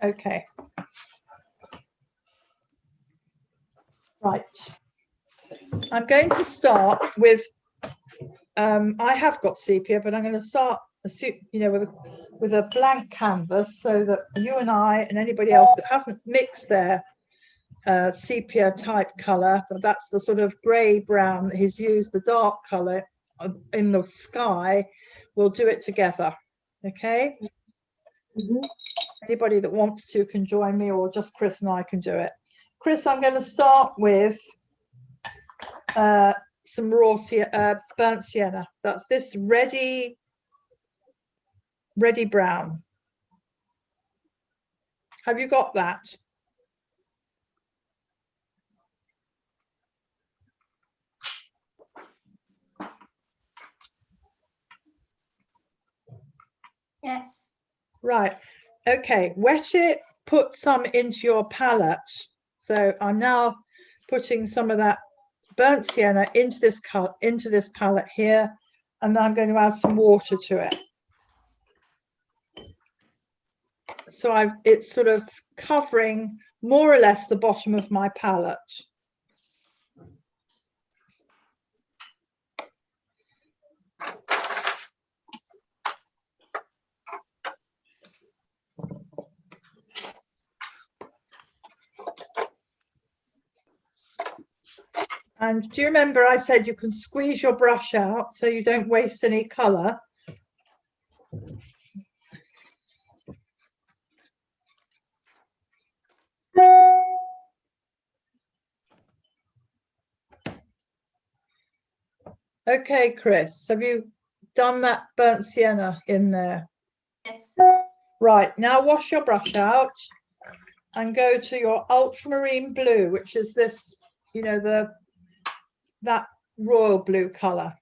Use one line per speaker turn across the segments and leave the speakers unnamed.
Okay. Right. I'm going to start with, I have got sepia, but I'm going to start, with a blank canvas so that you and I and anybody else that hasn't mixed their sepia type color, that's the sort of grey brown that he's used, the dark color in the sky, we'll do it together. Okay. Anybody that wants to can join me, or just Chris and I can do it. Chris, I'm going to start with some raw burnt sienna. That's this ready brown. Have you got that?
Yes.
Right. Okay. Wet it. Put some into your palette. So I'm now putting some of that burnt sienna into this palette here, and then I'm going to add some water to it. So it's sort of covering more or less the bottom of my palette. And do you remember I said you can squeeze your brush out so you don't waste any colour? Okay, Chris, have you done that burnt sienna in there?
Yes.
Right, now wash your brush out and go to your ultramarine blue, which is this, that royal blue colour.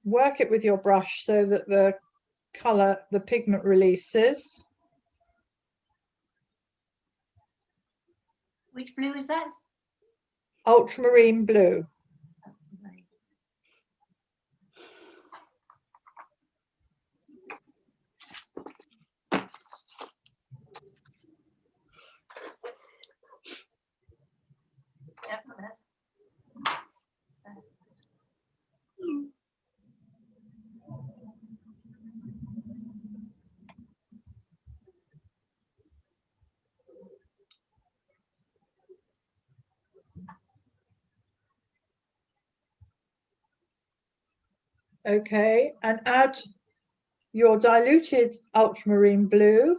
Work it with your brush so that the colour, the pigment releases.
Which blue is that?
Ultramarine blue. Okay, and add your diluted ultramarine blue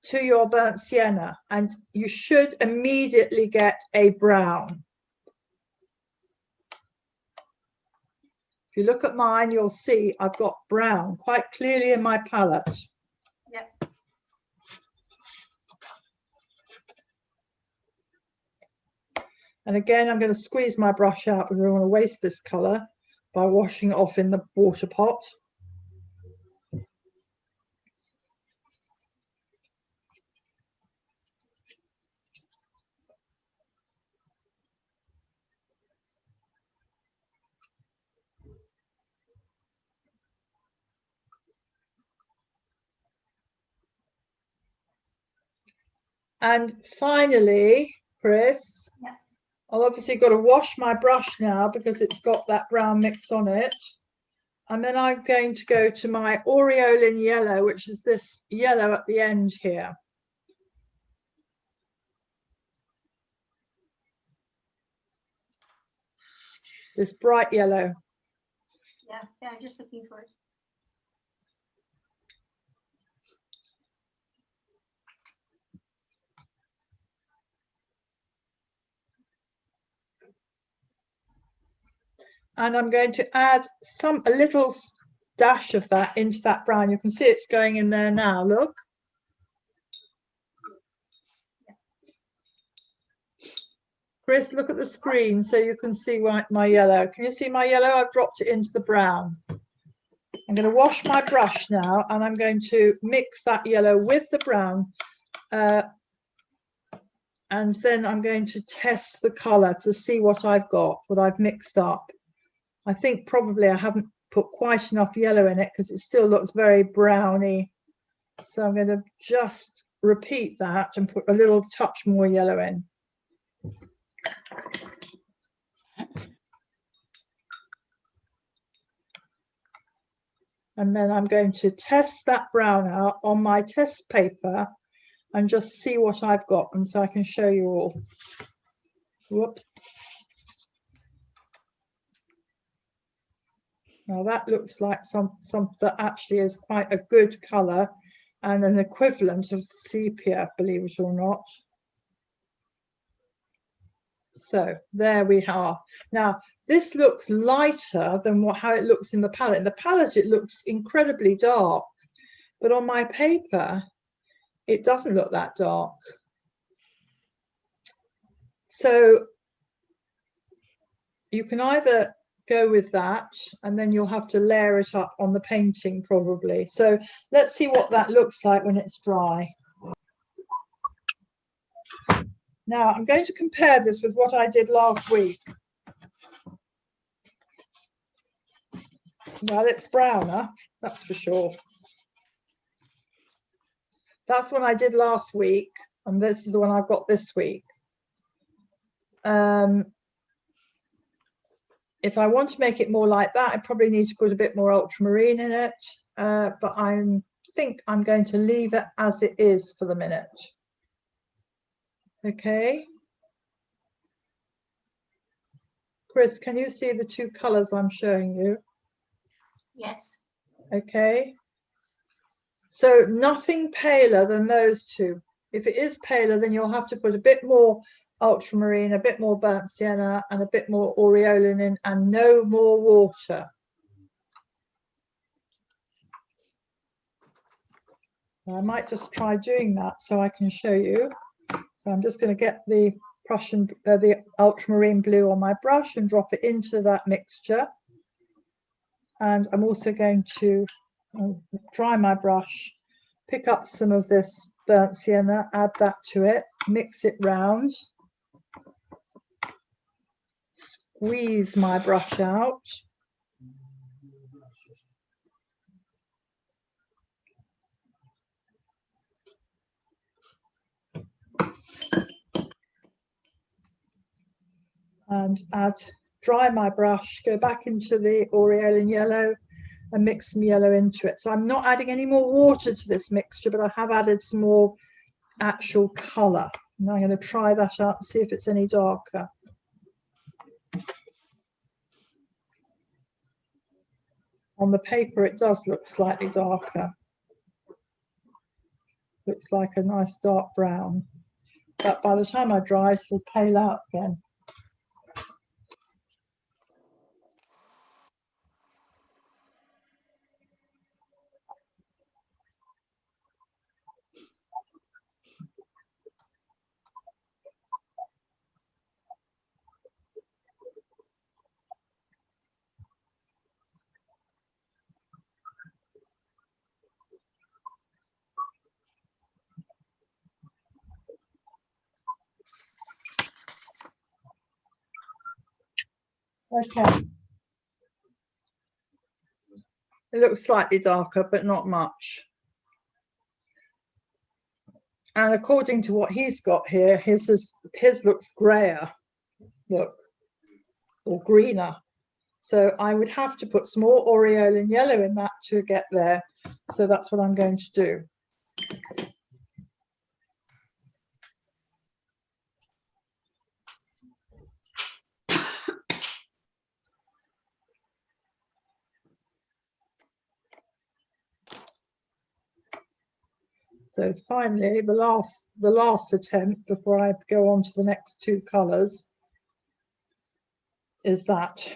to your burnt sienna, and you should immediately get a brown. If you look at mine, you'll see I've got brown quite clearly in my palette.
Yep.
And again, I'm going to squeeze my brush out because I don't want to waste this colour by washing it off in the water pot. And finally, Chris,
yeah.
I've obviously got to wash my brush now because it's got that brown mix on it. And then I'm going to go to my aureolin yellow, which is this yellow at the end here. This bright yellow.
Yeah, I'm just looking for it.
And I'm going to add a little dash of that into that brown. You can see it's going in there now, look. Chris, look at the screen so you can see my yellow. Can you see my yellow? I've dropped it into the brown. I'm going to wash my brush now, and I'm going to mix that yellow with the brown. And then I'm going to test the colour to see what I've got, what I've mixed up. I think probably I haven't put quite enough yellow in it because it still looks very browny So I'm going to just repeat that and put a little touch more yellow in. And then I'm going to test that brown out on my test paper and just see what I've got, and so I can show you all. Whoops. Now that looks like some that actually is quite a good colour and an equivalent of sepia, believe it or not. So there we are. Now this looks lighter than how it looks in the palette. In the palette it looks incredibly dark, but on my paper it doesn't look that dark. So you can either go with that and then you'll have to layer it up on the painting probably. So let's see what that looks like when it's dry. Now I'm going to compare this with what I did last week. Well, it's browner, that's for sure. That's one I did last week, and this is the one I've got this week. If I want to make it more like that, I probably need to put a bit more ultramarine in it, but I think I'm going to leave it as it is for the minute. Okay. Chris, can you see the two colours I'm showing you?
Yes.
Okay. So nothing paler than those two. If it is paler, then you'll have to put a bit more ultramarine, a bit more burnt sienna, and a bit more aureolin in, and no more water. I might just try doing that so I can show you. So I'm just going to get the the ultramarine blue on my brush and drop it into that mixture. And I'm also going to dry my brush, pick up some of this burnt sienna, add that to it, mix it round, squeeze my brush out. And dry my brush, go back into the aureolin yellow and mix some yellow into it. So I'm not adding any more water to this mixture, but I have added some more actual colour. Now I'm going to try that out and see if it's any darker. On the paper it does look slightly darker. Looks like a nice dark brown. But by the time I dry it, it'll pale out again. Okay. It looks slightly darker, but not much. And according to what he's got here, his looks grayer, look, or greener. So I would have to put some more aureolin yellow in that to get there. So that's what I'm going to do. So finally, the last attempt before I go on to the next two colours is that.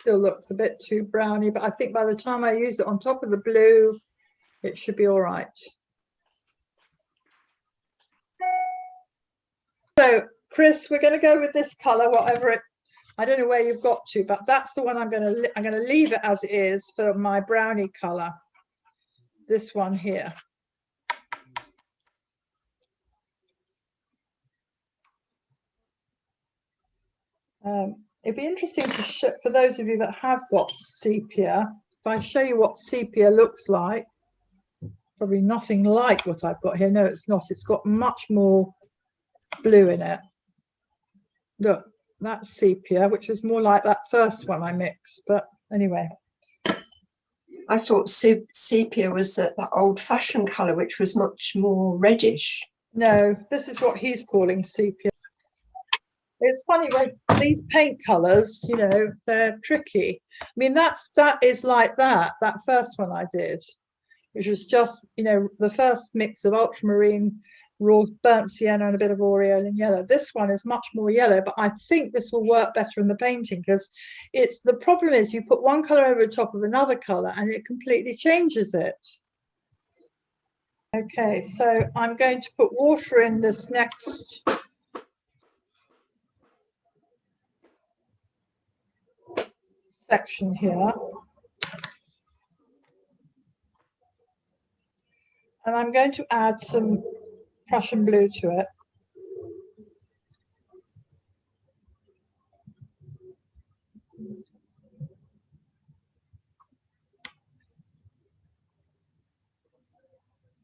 Still looks a bit too browny, but I think by the time I use it on top of the blue, it should be all right. So, Chris, we're going to go with this color, whatever it. I don't know where you've got to, but that's the one I'm going to leave it as it is for my brownie color. This one here. It'd be interesting to for those of you that have got sepia. If I show you what sepia looks like, probably nothing like what I've got here. No, it's not. It's got much more blue in it. Look, that's sepia, which is more like that first one I mixed. But anyway.
I thought sepia was that old-fashioned colour, which was much more reddish.
No, this is what he's calling sepia. It's funny when these paint colours, you know, they're tricky. I mean, that is like that first one I did, which was just, you know, the first mix of ultramarine, raw burnt sienna and a bit of aureolin yellow. This one is much more yellow, but I think this will work better in the painting because the problem is you put one colour over the top of another colour and it completely changes it. Okay, so I'm going to put water in this next section here. And I'm going to add some Prussian blue to it.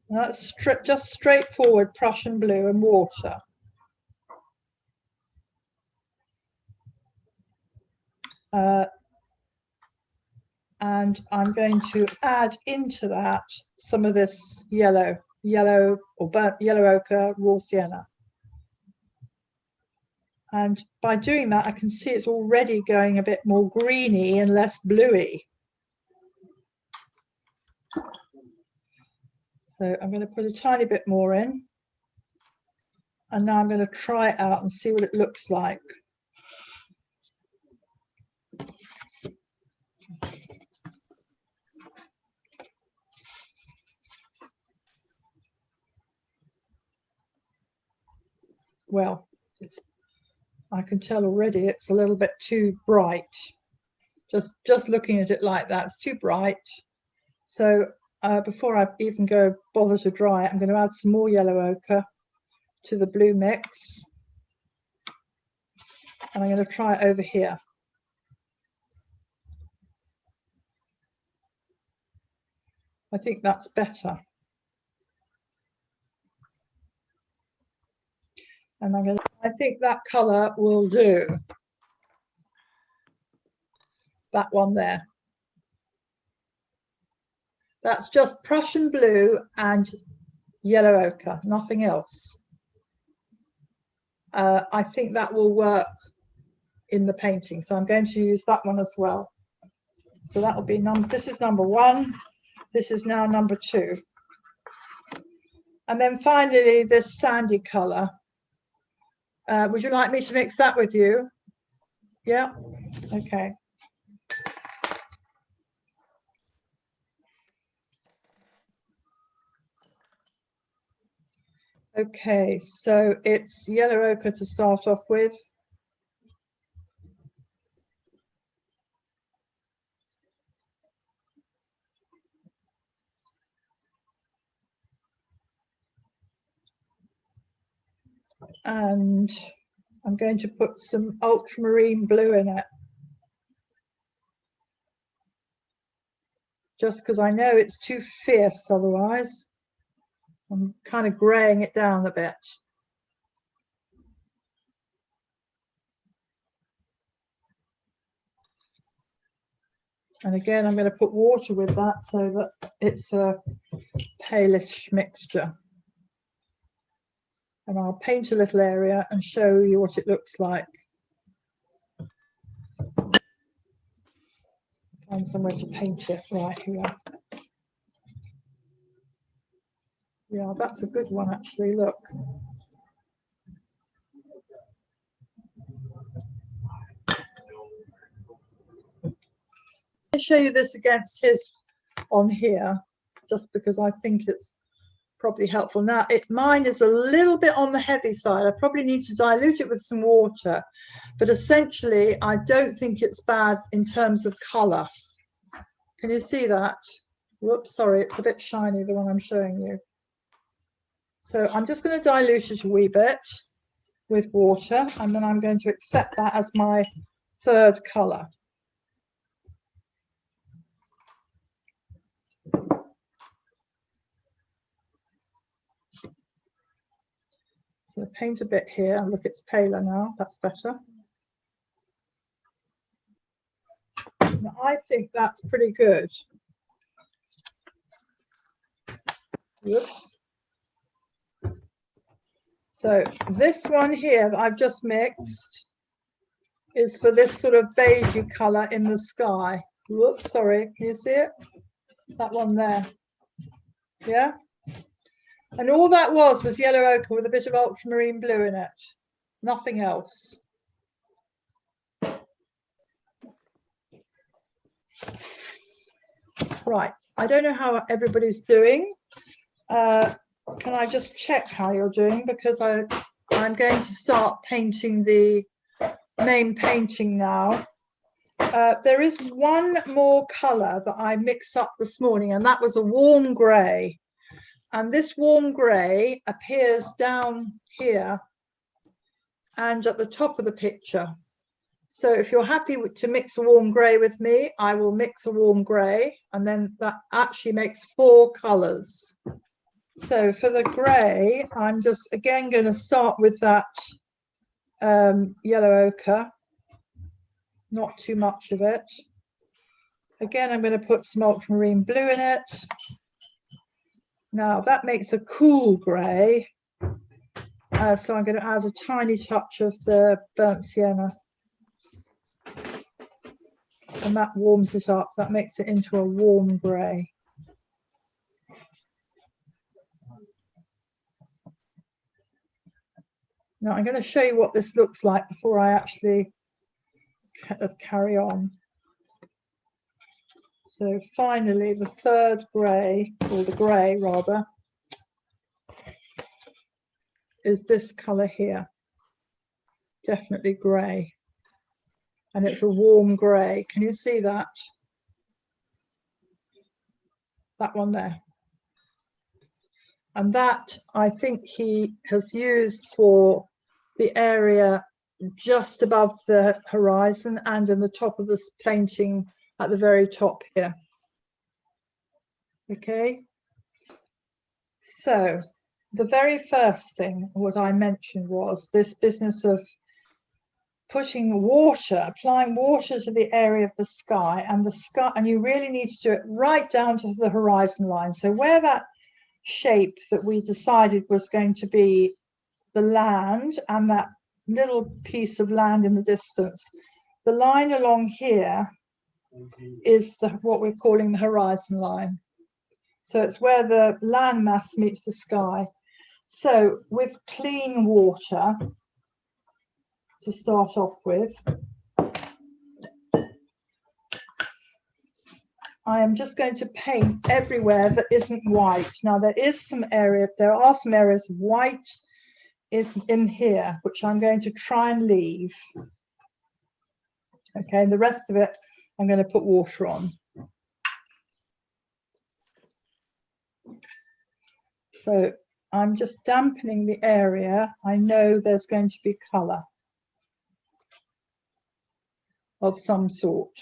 That's just straightforward Prussian blue and water. And I'm going to add into that some of this yellow or burnt yellow ochre raw sienna. And by doing that, I can see it's already going a bit more greeny and less bluey. So I'm going to put a tiny bit more in. And now I'm going to try it out and see what it looks like. Well, I can tell already it's a little bit too bright. Just looking at it like that, it's too bright. So before I even bother to dry it, I'm going to add some more yellow ochre to the blue mix. And I'm going to try it over here. I think that's better. And I think that colour will do. That one there. That's just Prussian blue and yellow ochre, nothing else. I think that will work in the painting. So I'm going to use that one as well. So that will be this is number 1. This is now number 2. And then finally, this sandy colour. Would you like me to mix that with you? Yeah? Okay. Okay, so it's yellow ochre to start off with. And I'm going to put some ultramarine blue in it. Just because I know it's too fierce otherwise. I'm kind of greying it down a bit. And again, I'm going to put water with that so that it's a palish mixture. And I'll paint a little area and show you what it looks like. Find somewhere to paint it. Right here. Yeah, that's a good one actually, look. to show you this against his on here, just because I think it's probably helpful. Now, mine is a little bit on the heavy side. I probably need to dilute it with some water, but essentially, I don't think it's bad in terms of colour. Can you see that? Whoops, sorry, it's a bit shiny, the one I'm showing you. So I'm just going to dilute it a wee bit with water, and then I'm going to accept that as my third colour. So paint a bit here. Look, it's paler now. That's better. Now, I think that's pretty good. Whoops. So this one here that I've just mixed is for this sort of beigey colour in the sky. Whoops, sorry. Can you see it? That one there. Yeah? And all that was yellow ochre with a bit of ultramarine blue in it. Nothing else. Right. I don't know how everybody's doing. Can I just check how you're doing? Because I'm going to start painting the main painting now. There is one more colour that I mixed up this morning, and that was a warm grey. And this warm grey appears down here and at the top of the picture. So if you're happy to mix a warm grey with me, I will mix a warm grey, and then that actually makes 4 colours. So for the grey, I'm just again going to start with that yellow ochre, not too much of it. Again, I'm going to put some ultramarine blue in it. Now that makes a cool grey, so I'm going to add a tiny touch of the burnt sienna, and that warms it up. That makes it into a warm grey. Now I'm going to show you what this looks like before I actually carry on. So finally, the third grey, or the grey rather, is this colour here. Definitely grey. And it's a warm grey. Can you see that? That one there. And that, I think he has used for the area just above the horizon and in the top of this painting at the very top here. Okay. So the very first thing what I mentioned was this business of putting water, applying water to the area of the sky, and you really need to do it right down to the horizon line. So where that shape that we decided was going to be the land and that little piece of land in the distance, the line along here is what we're calling the horizon line. So it's where the land mass meets the sky. So with clean water, to start off with, I am just going to paint everywhere that isn't white. Now there are some areas of white in here, which I'm going to try and leave. Okay, and the rest of it, I'm going to put water on. So I'm just dampening the area. I know there's going to be colour of some sort.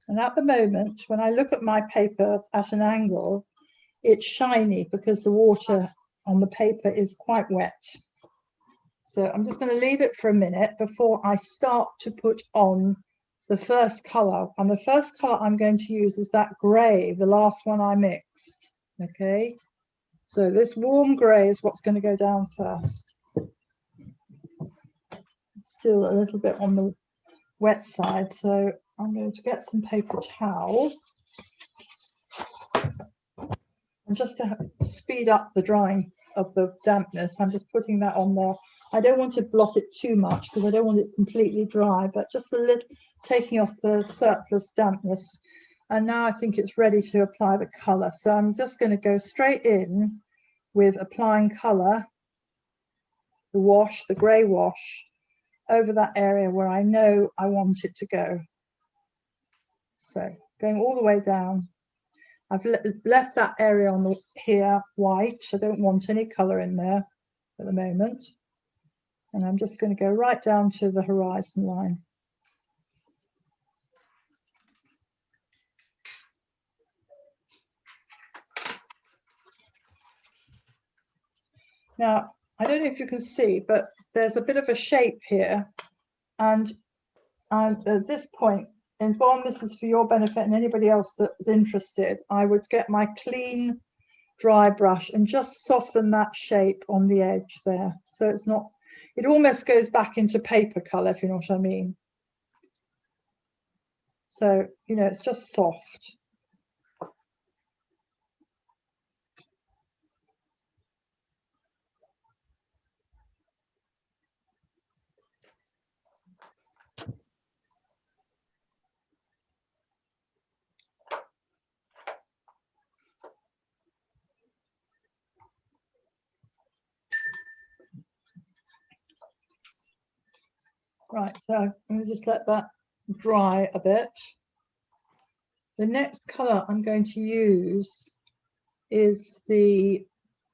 And at the moment, when I look at my paper at an angle, it's shiny because the water on the paper is quite wet. So I'm just going to leave it for a minute before I start to put on the first colour. And the first colour I'm going to use is that grey, the last one I mixed. Okay, so this warm grey is what's going to go down first. Still a little bit on the wet side, so I'm going to get some paper towel. And just to speed up the drying of the dampness, I'm just putting that on there. I don't want to blot it too much because I don't want it completely dry, but just a little, taking off the surplus dampness. And now I think it's ready to apply the colour. So I'm just going to go straight in with applying colour, the wash, the grey wash, over that area where I know I want it to go. So going all the way down. I've left that area on the here white. I don't want any colour in there at the moment. And I'm just going to go right down to the horizon line. Now, I don't know if you can see, but there's a bit of a shape here. And at this point, and Yvonne, this is for your benefit and anybody else that's interested, I would get my clean dry brush and just soften that shape on the edge there. So it's not, it almost goes back into paper colour, if you know what I mean. So, you know, it's just soft. Right, so I'm going to just let that dry a bit. The next colour I'm going to use is the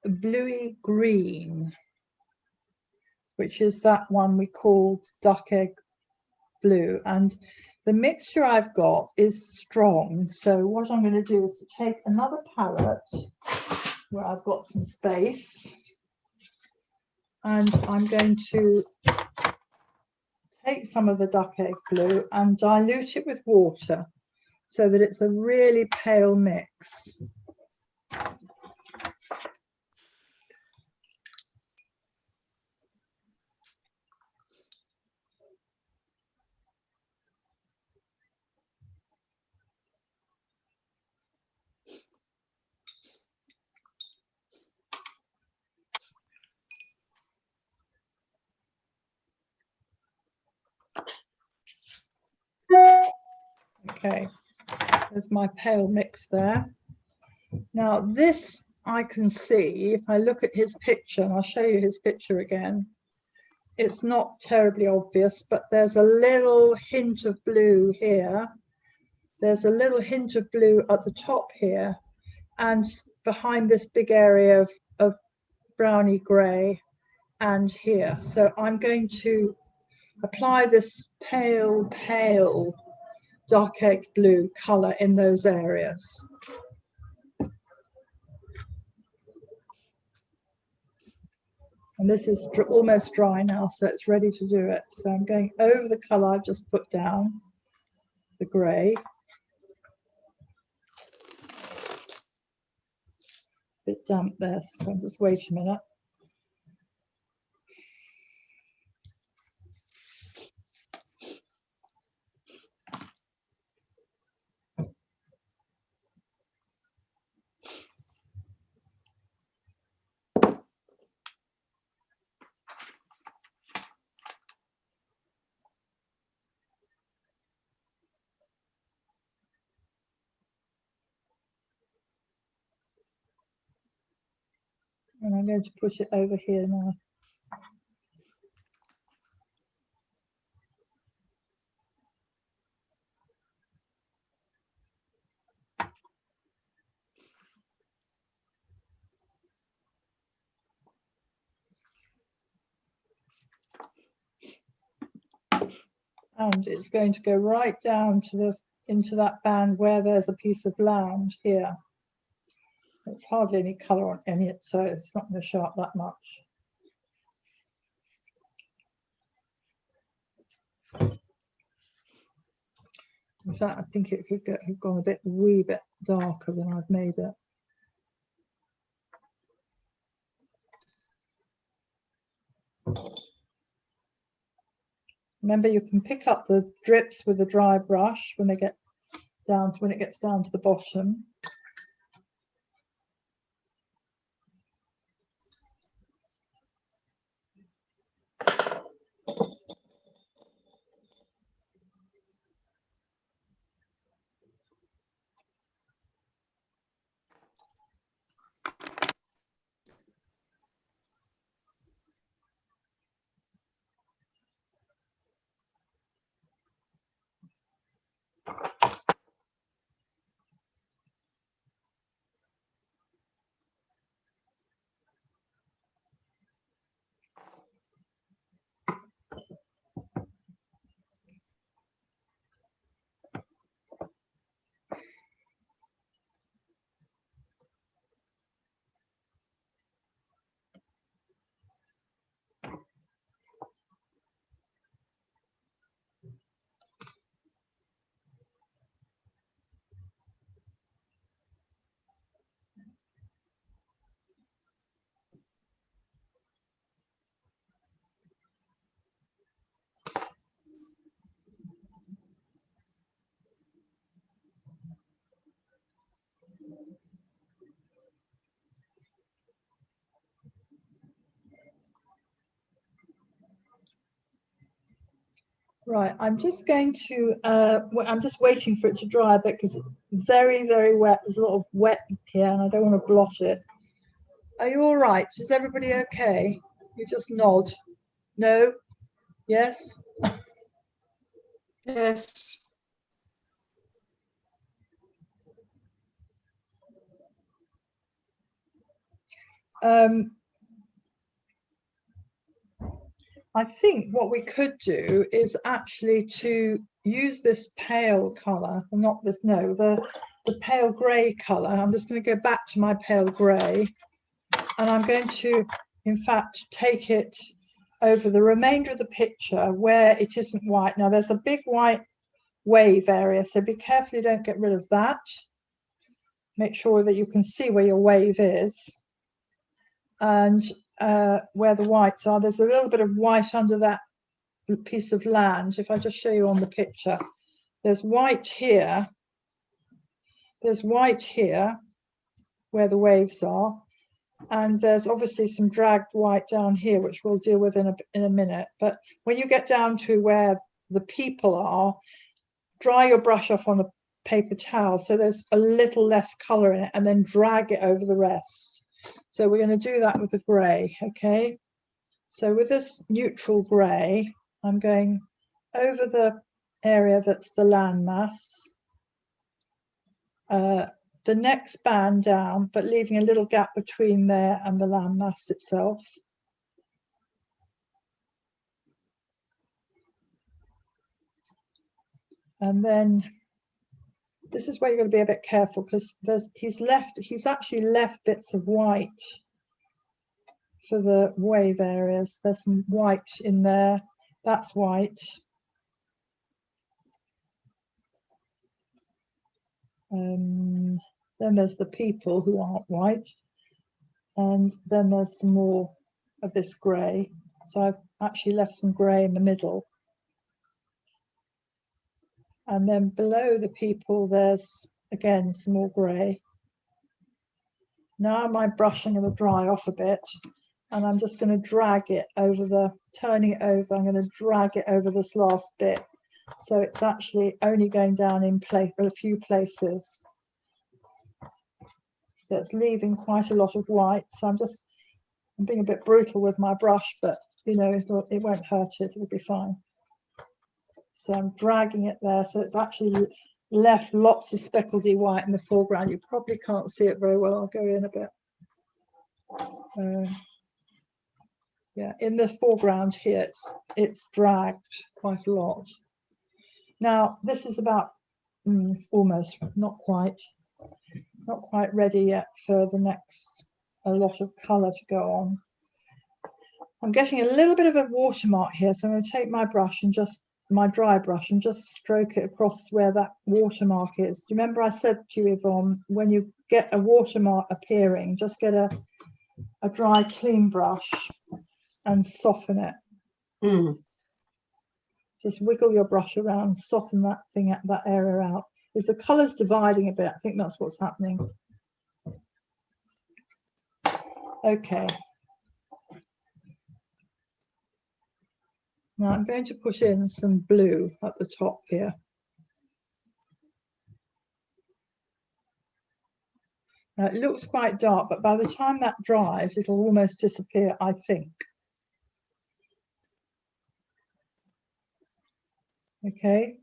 bluey green, which is that one we called duck egg blue. And the mixture I've got is strong. So what I'm going to do is to take another palette where I've got some space, and I'm going to take some of the duck egg blue and dilute it with water so that it's a really pale mix. Okay, there's my pale mix there. Now this I can see, if I look at his picture, and I'll show you his picture again, it's not terribly obvious, but there's a little hint of blue here. There's a little hint of blue at the top here, and behind this big area of browny grey and here. So I'm going to apply this pale dark egg blue colour in those areas. And this is almost dry now, so it's ready to do it. So I'm going over the colour I've just put down, the grey. Bit damp there, so I'll just wait a minute. And I'm going to push it over here now. And it's going to go right down to the into that band where there's a piece of land here. It's hardly any colour on any, so it's not going to show up that much. In fact, I think it could have gone a wee bit darker than I've made it. Remember, you can pick up the drips with a dry brush when they get down to, when it gets down to the bottom. Right, I'm just going to, I'm just waiting for it to dry a bit because it's very, very wet. There's a lot of wet here and I don't want to blot it. Are you all right? Is everybody okay? You just nod. No? Yes?
Yes.
I think what we could do is actually to use this pale colour, not this, no, the pale grey colour. I'm just going to go back to my pale grey and I'm going to, in fact, take it over the remainder of the picture where it isn't white. Now there's a big white wave area, so be careful you don't get rid of that. Make sure that you can see where your wave is. And where the whites are, there's a little bit of white under that piece of land. If I just show you on the picture, there's white here, there's white here where the waves are, and there's obviously some dragged white down here which we'll deal with in a minute. But when you get down to where the people are, dry your brush off on a paper towel so there's a little less color in it, and then drag it over the rest. So we're going to do that with the gray. Okay, so with this neutral gray, I'm going over the area that's the landmass, the next band down, but leaving a little gap between there and the landmass itself. And then this is where you're going to be a bit careful because he's actually left bits of white for the wave areas. There's some white in there, that's white. Then there's the people who aren't white, and then there's some more of this grey. So I've actually left some grey in the middle. And then below the people, there's again some more grey. Now my brush, I'm going to dry off a bit, and I'm just going to drag it over turning it over, I'm going to drag it over this last bit. So it's actually only going down in a few places. So it's leaving quite a lot of white. So I'm being a bit brutal with my brush, but you know, it won't hurt it, it'll be fine. So I'm dragging it there. So it's actually left lots of speckledy white in the foreground. You probably can't see it very well. I'll go in a bit. Yeah, in the foreground here, it's dragged quite a lot. Now this is about almost, not quite ready yet for the next, a lot of colour to go on. I'm getting a little bit of a watermark here, so I'm going to take my brush and my dry brush and just stroke it across where that watermark is. Do you remember I said to you, Yvonne, when you get a watermark appearing, just get a dry, clean brush and soften it. Just wiggle your brush around, soften that area out. Is the colours dividing a bit? I think that's what's happening. Okay. Now I'm going to put in some blue at the top here. Now it looks quite dark, but by the time that dries, it'll almost disappear, I think. Okay.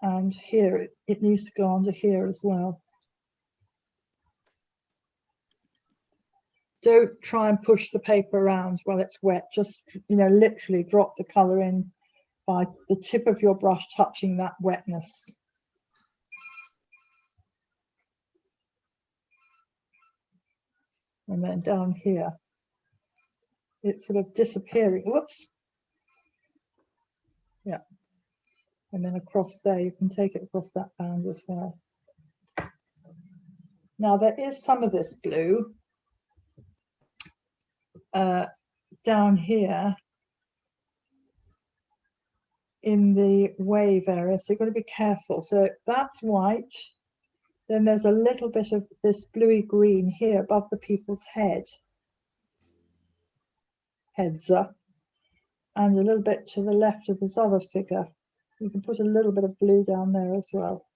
And here, it needs to go onto here as well. Don't try and push the paper around while it's wet. Just, you know, literally drop the colour in by the tip of your brush touching that wetness. And then down here, it's sort of disappearing. Whoops. Yeah. And then across there, you can take it across that band as well. Now there is some of this blue down here in the wave area, so you've got to be careful. So that's white. Then there's a little bit of this bluey green here above the people's heads. and a little bit to the left of this other figure. You can put a little bit of blue down there as well.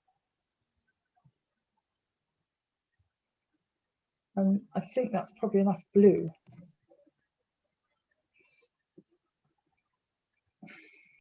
And I think that's probably enough blue.